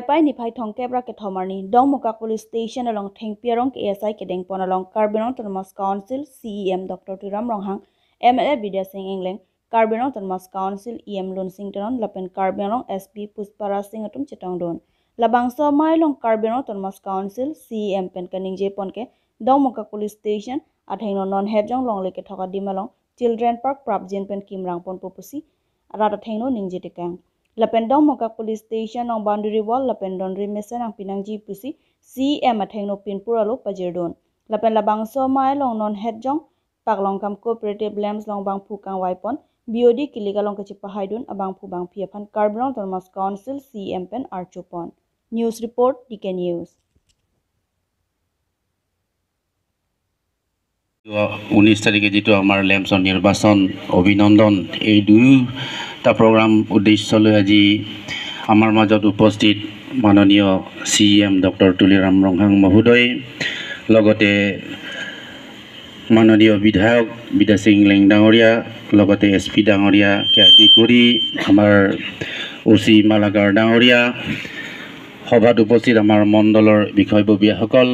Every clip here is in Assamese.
Pai ni pai thongke bra ke thomarni Dokmoka police station along Thengpi Arong ASI ke Deng pon along Carbon Autonomous Council CEM Dr Tuliram Ronghang MLA Vidya Singh England Carbon Autonomous Council EM Lun Sington Lapen Carbon Along SP Puspara Singh atum chitong don labangso mai long Carbon Autonomous Council CEM pen kaning je pon ke Dokmoka police station athengno non hejong long leke thoka dimalong Children Park Prabjin pen kimrang pon popusi arat athengno ningje tekang Lapen Dokmoka police station on boundary wall lapen donri mesen ang pinangji pusi CEM athengno pinpur alo pajirdon lapen labang so mai long non hejong paklong kam cooperative lamps long bang phukang waipon BOD kilika long kachi pahaidun abang phu bang phiaphan Carbon Autonomous Council CEM pen archopon news report DK News 19 তারিখে যেটো আমার ল্যাম্পসন নির্বাচন অভিনন্দন এই দুইটা প্রোগ্রাম উদ্দেশ্য লৈ আজি আমার মাজত উপস্থিত মাননীয় CEM ডক্টর তুলিরাম রংহাং মহোদয় লগতে মাননীয় বিধায়ক বিদ্যা সিং লেং ডাঙরিয়া লগতে SP ডাঙরিয়া কে আদি কৰি আমাৰ OC মালাগাৰ ডাঙৰিয়া সভাত উপস্থিত আমাৰ মণ্ডলৰ বিষয়ববীয়াসকল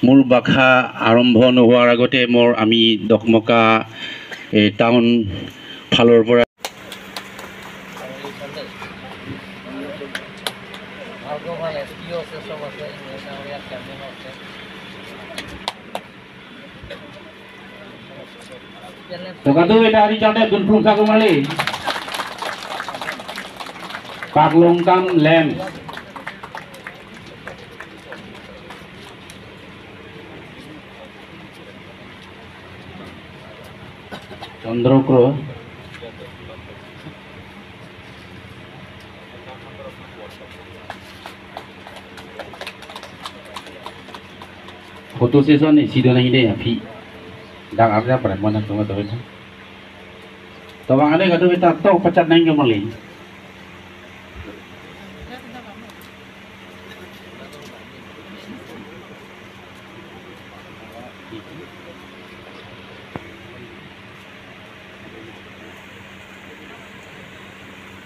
মোৰ বাখা আৰম্ভ নোহোৱাৰ আগতে মোৰ আমি দকমকা টাউন ফালৰ পৰা Tokado এটা আরি জানে দুলফুল কাকুমালি পাগলংকাম ল্যাম চন্দ্রক্র ফটো সেশন সিদো নাই দে আপি dak arya pada mana tunggu tu itu. Tawang ada kado kita tahu pacat neng kembali.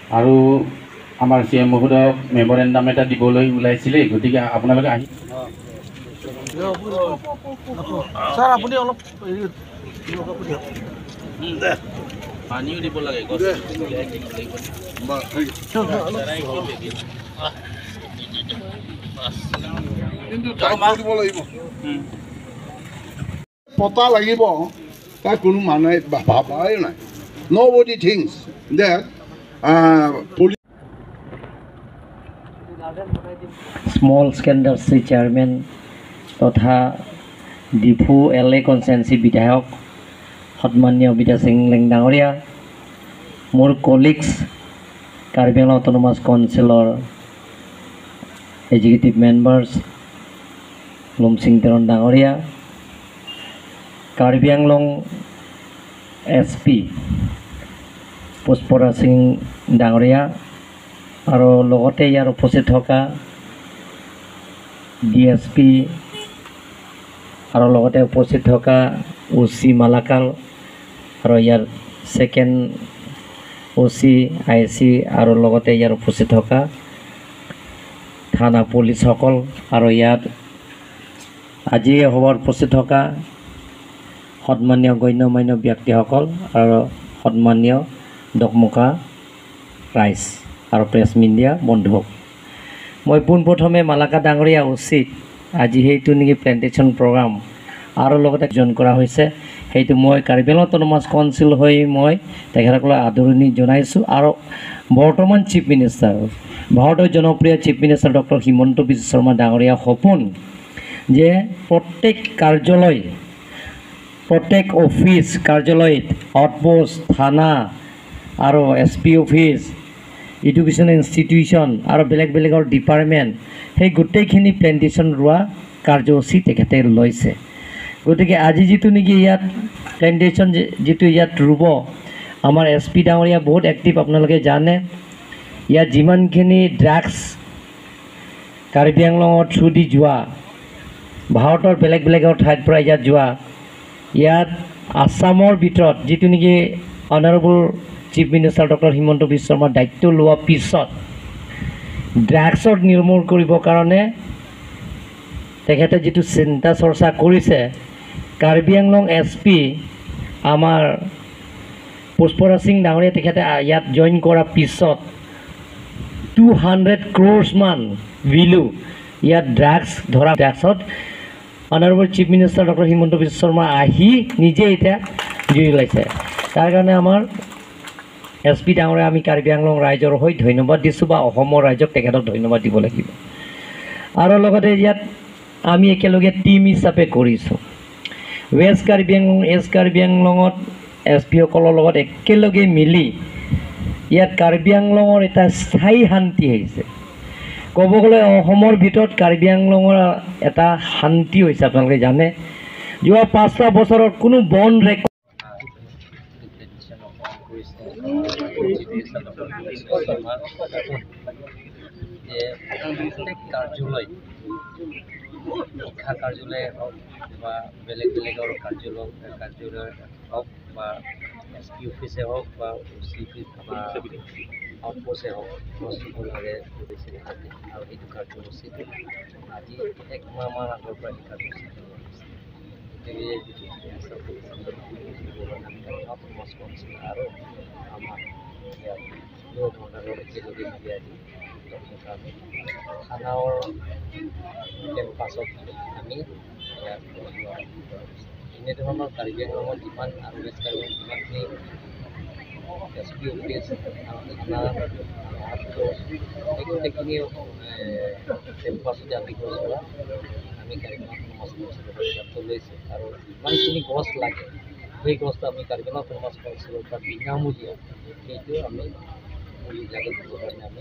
আৰু আমাৰ CM মহোদয়ক মেমৰেণ্ডাম এটা দিবলৈ ওলাইছিলে গতিকে আপোনালোকে আহি স্যার আপনি অলপ পানীও দিব লাগে গছ পতা লাগিব তার কোনো মানুহে ভাবাই নাই nobody thinks that small scandal chairman তথা ডিফু LA কনষ্টিটুৱেঞ্চি বিধায়ক সন্মানীয় বিদ্যা সিং লেং ডাঙৰীয়া মোৰ কলিগছ কাৰ্বি আংলং অট'নমাছ কাউন্সিলৰ এক্সিকিউটিভ মেম্বাৰ্ছ লুমচিং তেৰণ ডাঙৰীয়া কাৰ্বি আংলং SP পুষ্পৰা সিং ডাঙৰীয়া আৰু লগতে ইয়াৰ উপস্থিত থকা DSP আৰু লগতে উপস্থিত থকা OC মালাকাল আৰু ইয়াৰ সেকেন্ড OC IC আৰু লগতে ইয়াৰ উপস্থিত থকা থানা পুলিচ সকল আৰু ইয়াত আজি সভাত উপস্থিত থকা সন্মানীয় গণ্যমান্য ব্যক্তিসকল আৰু সন্মানীয় দকমকা ৰাইজ আৰু প্ৰেছ মিডিয়া বন্ধুক মই পোনপ্ৰথমে মালাকা ডাঙৰীয়া উচিত আজি হেইটো নেকি প্লেন্টেশ্যন প্ৰগ্ৰাম আৰু লগতে জন কৰা হৈছে হেইটো মই কাৰ্বি আংলং অট'নমাছ কাউন্সিল হৈ মই তেখেতসকলক আদৰণি জনাইছোঁ আৰু বৰ্তমান চিফ মিনিষ্টাৰ ভাৰতৰ জনপ্ৰিয় chief minister doctor Himanta Biswa Sharma ডাঙৰীয়া সপোন যে প্ৰত্যেক কাৰ্যালয় প্ৰত্যেক অফিচ কাৰ্যালয়ত আউটপোষ্ট থানা আৰু SP অফিচ এডুকেশ্যন ইনষ্টিটিউশ্যন আৰু বেলেগ বেলেগৰ ডিপাৰ্টমেণ্ট সেই গোটেইখিনি প্লেন্টেশ্যন ৰোৱা কাৰ্যসূচী তেখেতে লৈছে গতিকে আজি যিটো নেকি ইয়াত প্লেন্টেশ্যন যিটো ইয়াত ৰুব আমাৰ SP ডাঙৰীয়া বহুত এক্টিভ আপোনালোকে জানে ইয়াত যিমানখিনি ড্ৰাগছ কাৰ্বি আংলঙৰ থ্ৰু দি যোৱা ভাৰতৰ বেলেগ বেলেগৰ ঠাইৰ পৰা ইয়াত যোৱা ইয়াত আসামৰ ভিতৰত যিটো নেকি honourable chief minister doctor Himanta Biswa শৰ্মাৰ দায়িত্ব লোৱা পিছত ড্ৰাগছত নিৰ্মূল কৰিবৰ কাৰণে তেখেতে যিটো চিন্তা চৰ্চা কৰিছে কাৰ্বি আংলং SP আমাৰ পুষ্পৰাজ সিং ডাঙৰীয়া তেখেতে ইয়াত জইন কৰাৰ পিছত 200 crores মান ভেলু ইয়াত ড্ৰাগছত honourable chief minister doctor Himanta Biswa Sarma আহি নিজে এতিয়া জুই ওলাইছে তাৰ কাৰণে আমাৰ SP ডাঙৰীয়া আমি কাৰ্বি আংলং ৰাইজৰ হৈ ধন্যবাদ দিছোঁ বা অসমৰ ৰাইজক তেখেতক ধন্যবাদ দিব লাগিব আৰু লগতে ইয়াত আমি একেলগে টিম হিচাপে কৰিছোঁ ৱেষ্ট কাৰ্বি আংলং এষ্ট কাৰ্বি আংলঙত SP সকলৰ লগত একেলগে মিলি ইয়াত কাৰ্বি আংলঙৰ এটা স্থায়ী শান্তি আহিছে ক'ব গ'লে অসমৰ ভিতৰত কাৰ্বি আংলঙৰ এটা শান্তি হৈছে আপোনালোকে জানে যোৱা 5টা বছৰত কোনো বন ৰেকৰ্ড শিক্ষা কাৰ্যালয় হওক বা বেলেগ বেলেগৰ কাৰ্যালয় হওক বা SP অফিচে হওক বা আউটপোষ্টে হওক সকলোৰে কৰিছিলে আৰু সেইটো কাৰ্যসূচীটো আজি 1 মাহমান আগৰ পৰা এই কাৰ্যসূচীটো আৰু আমাৰ ইয়াত একেলগে মিলি আদি খানাৰ কেম্পাছত আমি ইয়াত এনেধৰণৰ কাৰ্বি আংলঙত যিমান আৰু ৱেষ্ট কাৰ্বি আংলঙত যিমানখিনি SP অফিচ থানা এই গোটেইখিনি কেম্পাছতে আমি গছ ৰোৱা আমি কাৰ্বি আংলং সমাজ লৈছে আৰু ইমানখিনি গছ লাগে সেই গছটো আমি কাৰ্বি আংলং সমাজ কাউন্সিলৰ পৰা বিনামূলীয়া সেইটো আমি মূল্য জাগত দিবৰ কাৰণে আমি